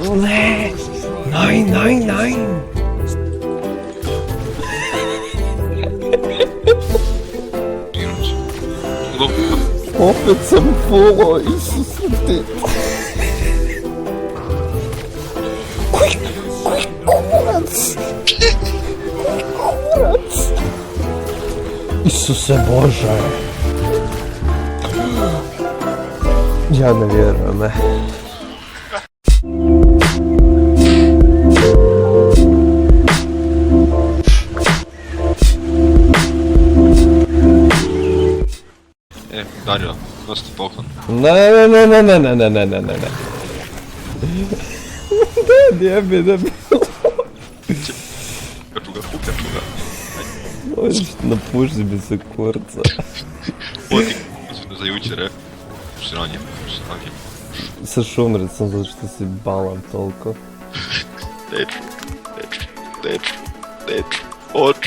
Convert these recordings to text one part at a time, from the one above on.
Ne! Nein, nein, nein! Minut. No, Opet sam polo, Isuse ti. Koji kurac? Koji kurac? Isuse Bože. Ja ne vjerujem, ne. Dario, dosti poklon. Ne. Gdje bi da bilo? Kaču ga. Možeš napuši mi se kurca. Oti, za jučer, sranje. Sa šumricom zato što si balan toliko. Neću. Hoću.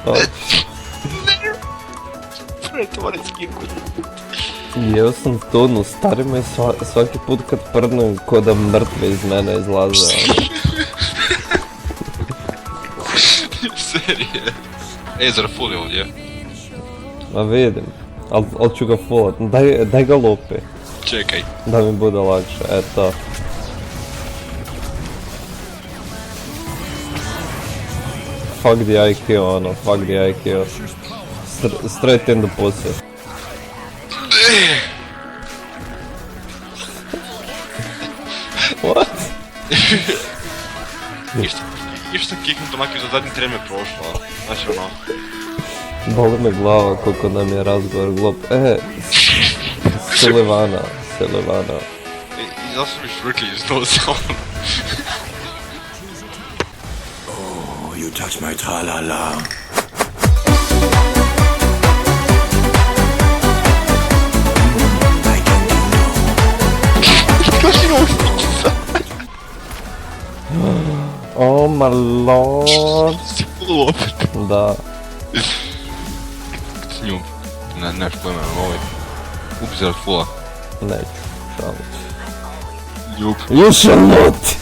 Hoćeš. Pretvore skiku. Jeo sam tonu starima i svaki put kad prdnem ko da mrtve iz mene izlaze. Serije. Zar full je ovdje? Ma vidim, al ću ga fullat, daj ga lupi, Čekaj. da mi bude lakše, eto. Fuck the IQ, ono, fuck the IQ. Straight in the pussy. What? Još sam kiknut onak i za zadnji tren me prošla. Znači ono... Boli me glava koliko nam je razgovor glup. Silivana. I zato su mi švrkli iz nosa. Oh, you touch my tra-la-la. Oh my lord. Si full opet. Da. S njom. Nemaš pojma, ovaj. Upi se od fulla. Neću, šalim. Ljub. You shall not!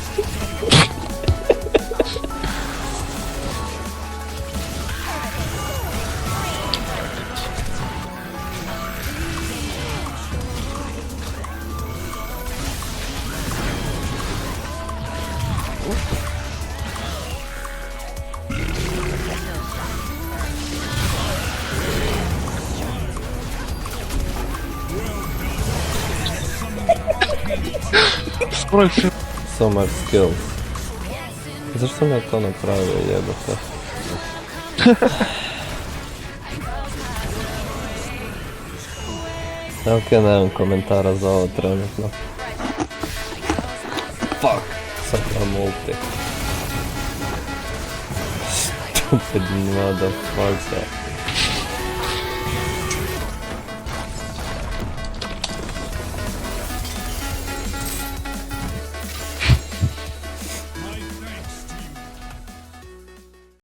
So much skills. Zašto sam ja to napravio, jebate? Ok, nemam komentara za ovo trenutno. Fuck! Sad imam ulti. Stupid motherfucker.